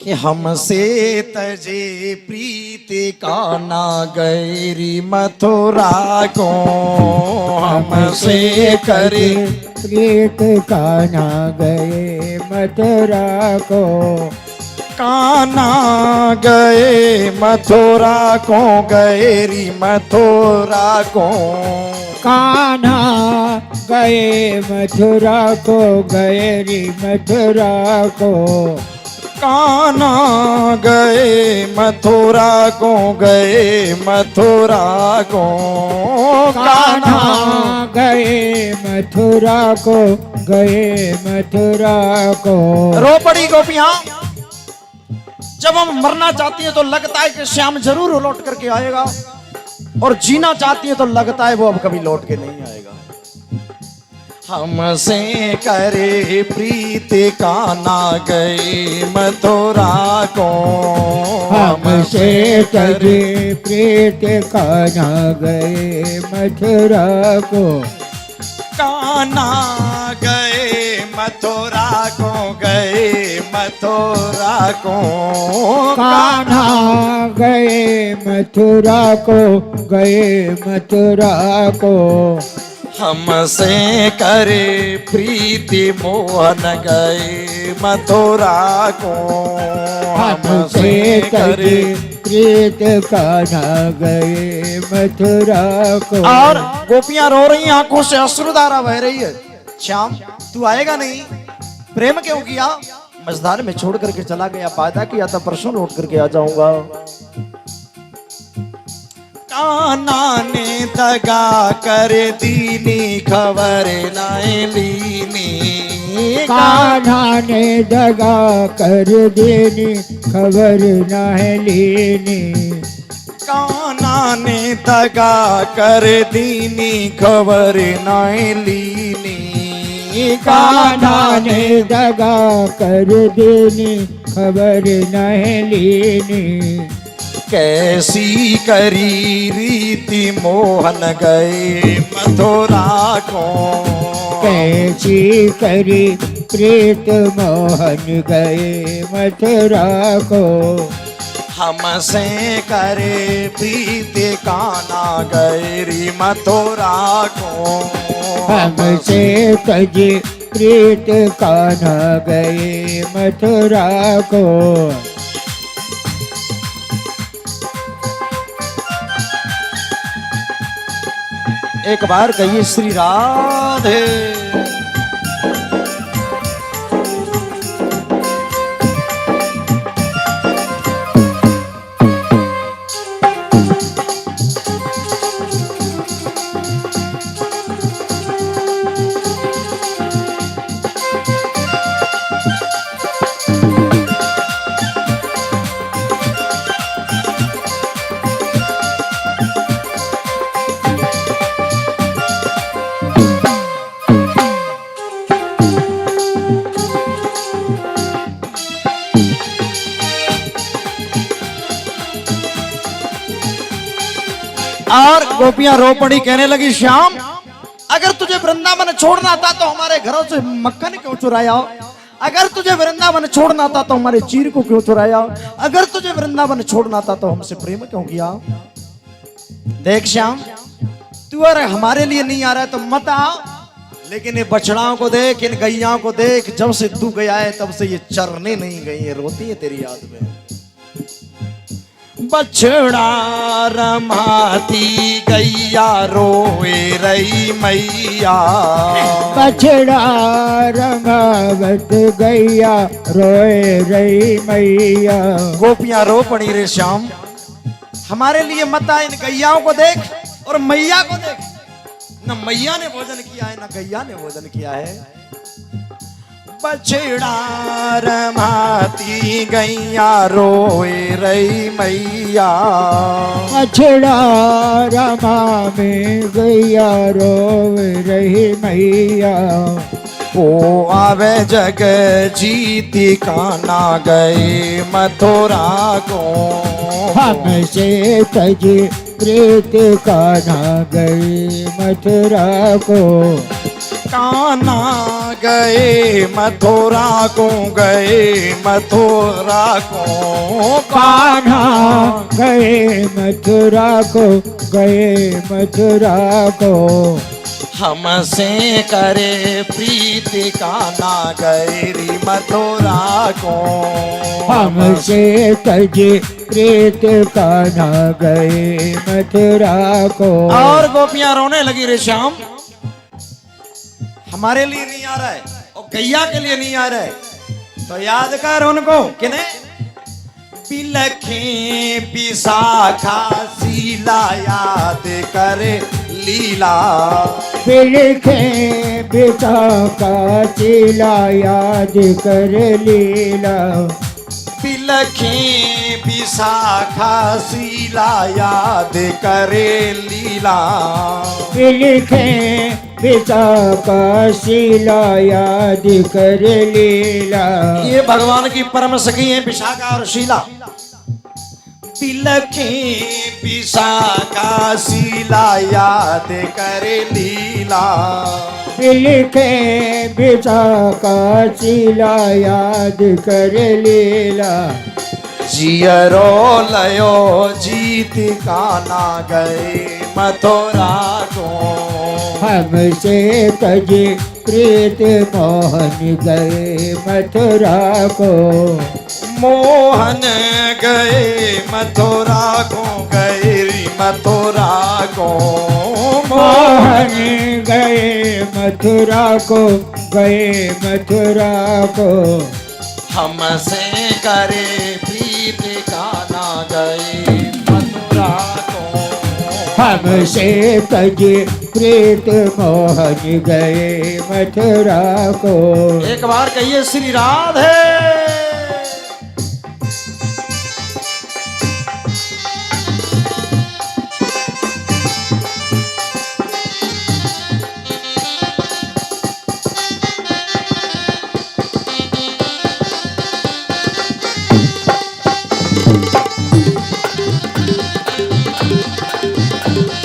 कि हमसे तजे प्रीति काना गैरी मथुरा को, हमसे करे प्रीत काना गए मथुरा को, काना गए मथुरा को, गैरी मथुरा को, कान्हा गए मथुरा को, गैरी मथुरा को, काना गए मथुरा को, गए मथुरा को, कान्हा गए मथुरा को, गए मथुरा को। रो पड़ी गोपियां। जब हम मरना चाहती हैं तो लगता है कि श्याम जरूर लौट करके आएगा, और जीना चाहती है तो लगता है वो अब कभी लौट के नहीं आएगा। हमसे करे प्रीति काना गए मथुरा को, हमसे तजे प्रीत कान्हा गए मथुरा को, काना गए मथुरा को, गए मथुरा को, कान्हा गए मथुरा को, गए मथुरा को। हमसे करे प्रीति मोहन गए मथुरा को, हमसे तजे प्रीत कान्हा गए मथुरा को। और गोपियां रो रही, आंखों से अश्रुधारा बह रही है। श्याम तू आएगा नहीं, प्रेम क्यों किया? मझधार में छोड़ करके चला गया, वादा किया था परसों लौट करके आ जाऊंगा। कान्हा ने दगा कर दीनी, खबर लाए लीनी, कान्हा ने दगा कर देनी, खबर ना है लेनी। कान्हा ने दगा कर दीनी, खबर नाए लीनी, कान्हा ने दगा कर देनी, खबर ना है लेनी। कैसी करी रीति मोहन गए मथुरा को, कैसी करी प्रीत मोहन गए मथुरा को। हमसे करे प्रीति काना गैरी मथुरा को, हमसे तजे प्रीत कान्हा गए मथुरा को। एक बार कहिए श्री राधे। और गोपियां रो पड़ी, कहने लगी श्याम अगर तुझे वृंदावन छोड़ना था तो हमारे घरों से मक्खन क्यों चुराया? अगर तुझे वृंदावन छोड़ना था तो हमारे चीर को क्यों चुराया? अगर तुझे वृंदावन छोड़ना था तो हमसे प्रेम क्यों किया? देख श्याम, तू अरे हमारे लिए नहीं आ रहा है तो मत आ, लेकिन ये बछड़ाओं को देख, इन गैयाओं को देख, जब से तू गया है तब से ये चरने नहीं गई है, रोती है तेरी याद में। बछड़ा रमाती गैया रोए रही मैया, बछड़ा रंगावत गैया रोए रही मैया। गोपियां रो पड़ी रे श्याम, हमारे लिए मत आ, इन गैयाओं को देख और मैया को देख। न मैया ने भोजन किया है न गैया ने भोजन किया है। बछड़ा रमाती गैया रोए रही मैया, बछड़ा रमा में गैया रोए रही मैया। ओ आवे जग जीती काना गए मथुरा को, हमसे तजे प्रीत कान्हा गए मथुरा को। कान्हा गए मथुरा को, गए मथुरा को। कान्हा गए मथुरा को, गए मथुरा को। हमसे करे प्रीति कान्हा गए री मथुरा को। हमसे तजे प्रीत कान्हा गए मथुरा को। और गोपियां रोने लगी रे श्याम, हमारे लिए नहीं आ रहा है और गैया के लिए नहीं आ रहा है, तो याद कर उनको किने बिलखे विशाखा शीला याद करे लीला। बिलखे विशाखा शीला याद कर लीला। बिलखे विशाखा शीला याद करे लीला। बिलखे विशाखा शीला याद कर लीला। ये भगवान की परम सखी है विशाखा और शीला। बिलखे विशाखा शीला याद करे लीला। बिलखे विशाखा शीला याद कर लीला। जियरो लयो जीत कान्हा गए मथुरा को। हमसे तजे प्रीत मोहन गए मथुरा को। मोहन गए मथुरा को, गए री मथुरा को। मोहन गए मथुरा को, गए मथुरा को। हमसे करे प्रीत कान्हा गए मथुरा को। हमसे तजे प्रीत मोहन गए मथुरा को। एक बार कहिए श्री राधे।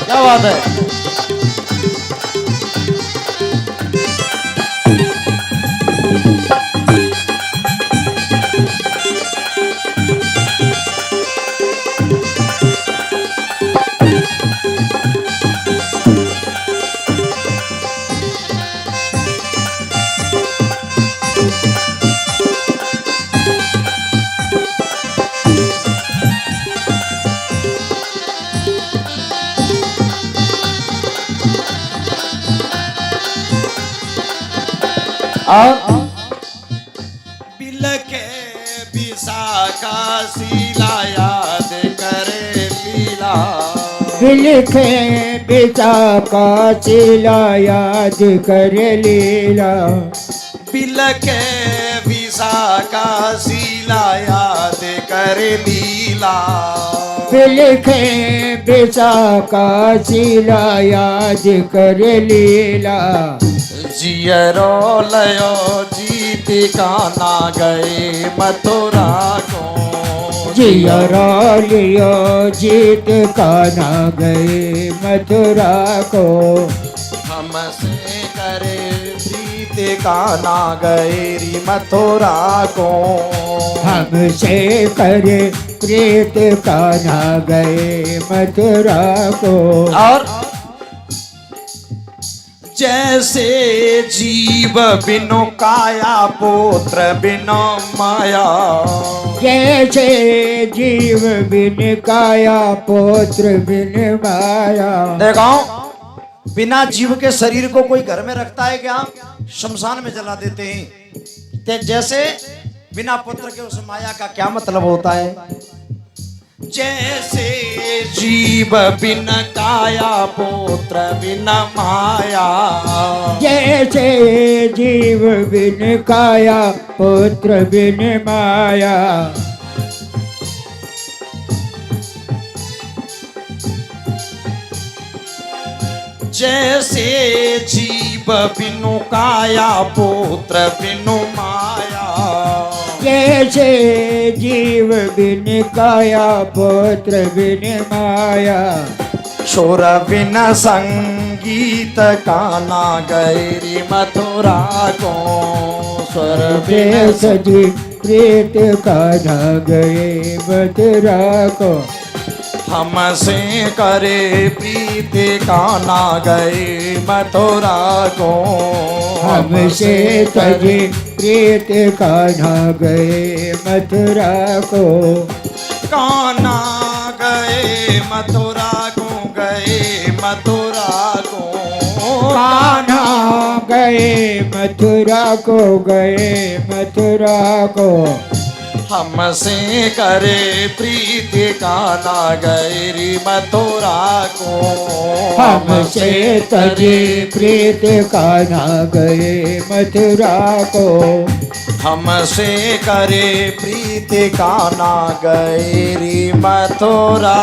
क्या बात है। और बिलखे विशाखा शीला याद करे लीला। बिलखे विशाखा शीला याद कर लीला। बिलखे विशाखा शीला याद करे लीला। बिलखे विशाखा शीला याद कर लीला। जियरो लयो जीत कान्हा गए मथुरा को। जियरो लियो जीत कान्हा गए मथुरा को। हमसे करे प्रीत कान्हा गए री मथुरा को। हमसे करे प्रीत कान्हा गए मथुरा को। और जैसे जीव बिनु काया पुत्र बिनु माया। जैसे जीव बिन काया पुत्र बिन माया। देखो बिना जीव के शरीर को कोई घर में रखता है क्या? शमशान में जला देते हैं। ते जैसे बिना पुत्र के उस माया का क्या मतलब होता है? जैसे जीव बिन काया पुत्र बिन माया। जैसे जीव बिन काया पुत्र बिन माया। जैसे जीव बिनु काया पुत्र बिनु माया। जैसे जीव बिन काया पुत्र बिन माया। छोर बिन संग गीत काना गैरी मथुरा को स्वर पे बेस सजी प्रीत कान्हा गए मथुरा को हमसे करे प्रीति काना गए मथुरा को हमसे तजी प्रीत कान्हा गए मथुरा को काना गए मथुरा को गए मथुरा को कान्हा गए मथुरा को गए मथुरा को हमसे करे प्रीति काना गैरी मथुरा को हमसे तजी प्रीत कान्हा गए मथुरा को हमसे करे प्रीति काना गैरी मथुरा